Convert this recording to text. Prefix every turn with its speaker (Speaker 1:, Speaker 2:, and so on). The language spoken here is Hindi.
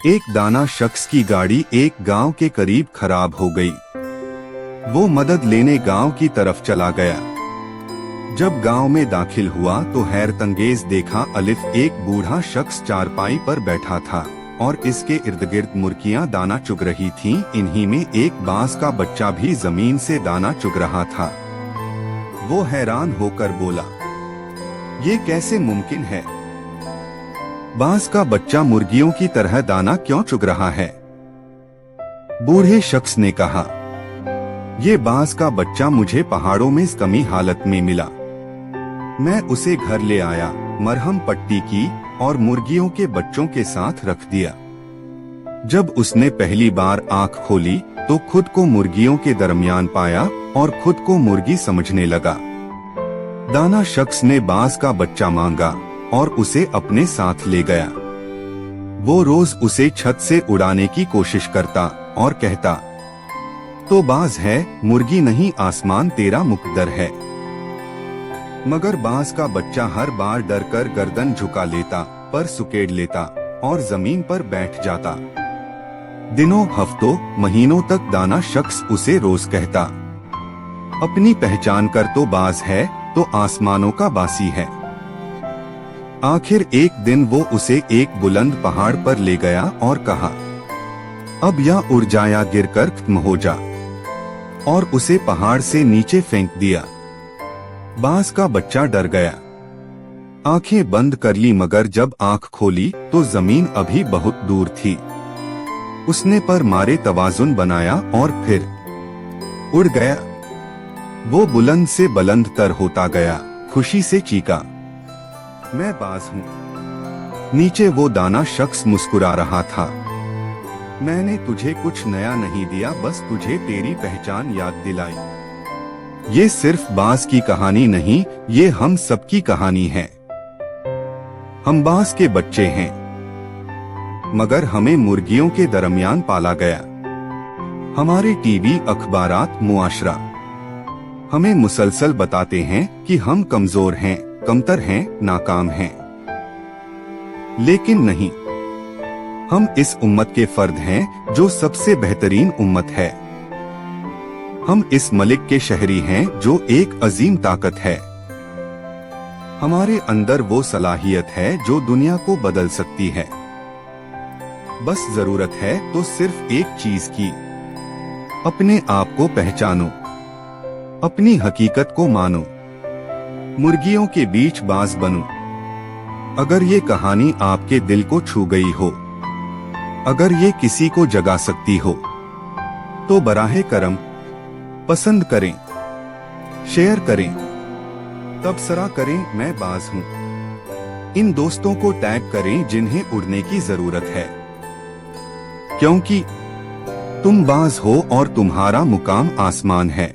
Speaker 1: एक दाना शख्स की गाड़ी एक गांव के करीब खराब हो गई। वो मदद लेने गांव की तरफ चला गया। जब गांव में दाखिल हुआ तो हैरतअंगेज देखा, अलिफ एक बूढ़ा शख्स चारपाई पर बैठा था और इसके इर्द गिर्द मुर्गियां दाना चुग रही थीं। इन्हीं में एक बांस का बच्चा भी जमीन से दाना चुग रहा था। वो हैरान होकर बोला, ये कैसे मुमकिन है? बांस का बच्चा मुर्गियों की तरह दाना क्यों चुग रहा है? बूढ़े शख्स ने कहा, ये बांस का बच्चा मुझे पहाड़ों में कमी हालत में मिला। मैं उसे घर ले आया, मरहम पट्टी की और मुर्गियों के बच्चों के साथ रख दिया। जब उसने पहली बार आंख खोली तो खुद को मुर्गियों के दरमियान पाया और खुद को मुर्गी समझने लगा। दाना शख्स ने बांस का बच्चा मांगा और उसे अपने साथ ले गया। वो रोज उसे छत से उड़ाने की कोशिश करता और कहता, तो बाज है, मुर्गी नहीं, आसमान तेरा मुकद्दर है। मगर बांस का बच्चा हर बार डरकर गर्दन झुका लेता, पर सुकेड़ लेता और जमीन पर बैठ जाता। दिनों, हफ्तों, महीनों तक दाना शख्स उसे रोज कहता, अपनी पहचान कर, तो बाज है तो आसमानों का बासी है। आखिर एक दिन वो उसे एक बुलंद पहाड़ पर ले गया और कहा, अब या उड़ जा या गिरकर खत्म हो जा, और उसे पहाड़ से नीचे फेंक दिया। बांस का बच्चा डर गया, आंखें बंद कर ली, मगर जब आंख खोली तो जमीन अभी बहुत दूर थी। उसने पर मारे तवाजुन बनाया और फिर उड़ गया। वो बुलंद से बुलंद तर होता गया, खुशी से चीखा, मैं बाज हूँ। नीचे वो दाना शख्स मुस्कुरा रहा था, मैंने तुझे कुछ नया नहीं दिया, बस तुझे तेरी पहचान याद दिलाई। ये सिर्फ बांस की कहानी नहीं, ये हम सबकी कहानी है। हम बांस के बच्चे हैं, मगर हमें मुर्गियों के दरमियान पाला गया। हमारे टीवी, अखबारात, मुआशरा हमें मुसलसल बताते हैं कि हम कमजोर हैं, कमतर हैं, नाकाम हैं। लेकिन नहीं, हम इस उम्मत के फर्द हैं जो सबसे बेहतरीन उम्मत है। हम इस मलिक के शहरी हैं जो एक अजीम ताकत है। हमारे अंदर वो सलाहियत है जो दुनिया को बदल सकती है। बस जरूरत है तो सिर्फ एक चीज की, अपने आप को पहचानो, अपनी हकीकत को मानो, मुर्गियों के बीच बाज बनो। अगर ये कहानी आपके दिल को छू गई हो, अगर ये किसी को जगा सकती हो, तो बराहे करम पसंद करें, शेयर करें, तबसरा करें, मैं बाज हूं। इन दोस्तों को टैग करें जिन्हें उड़ने की जरूरत है, क्योंकि तुम बाज हो और तुम्हारा मुकाम आसमान है।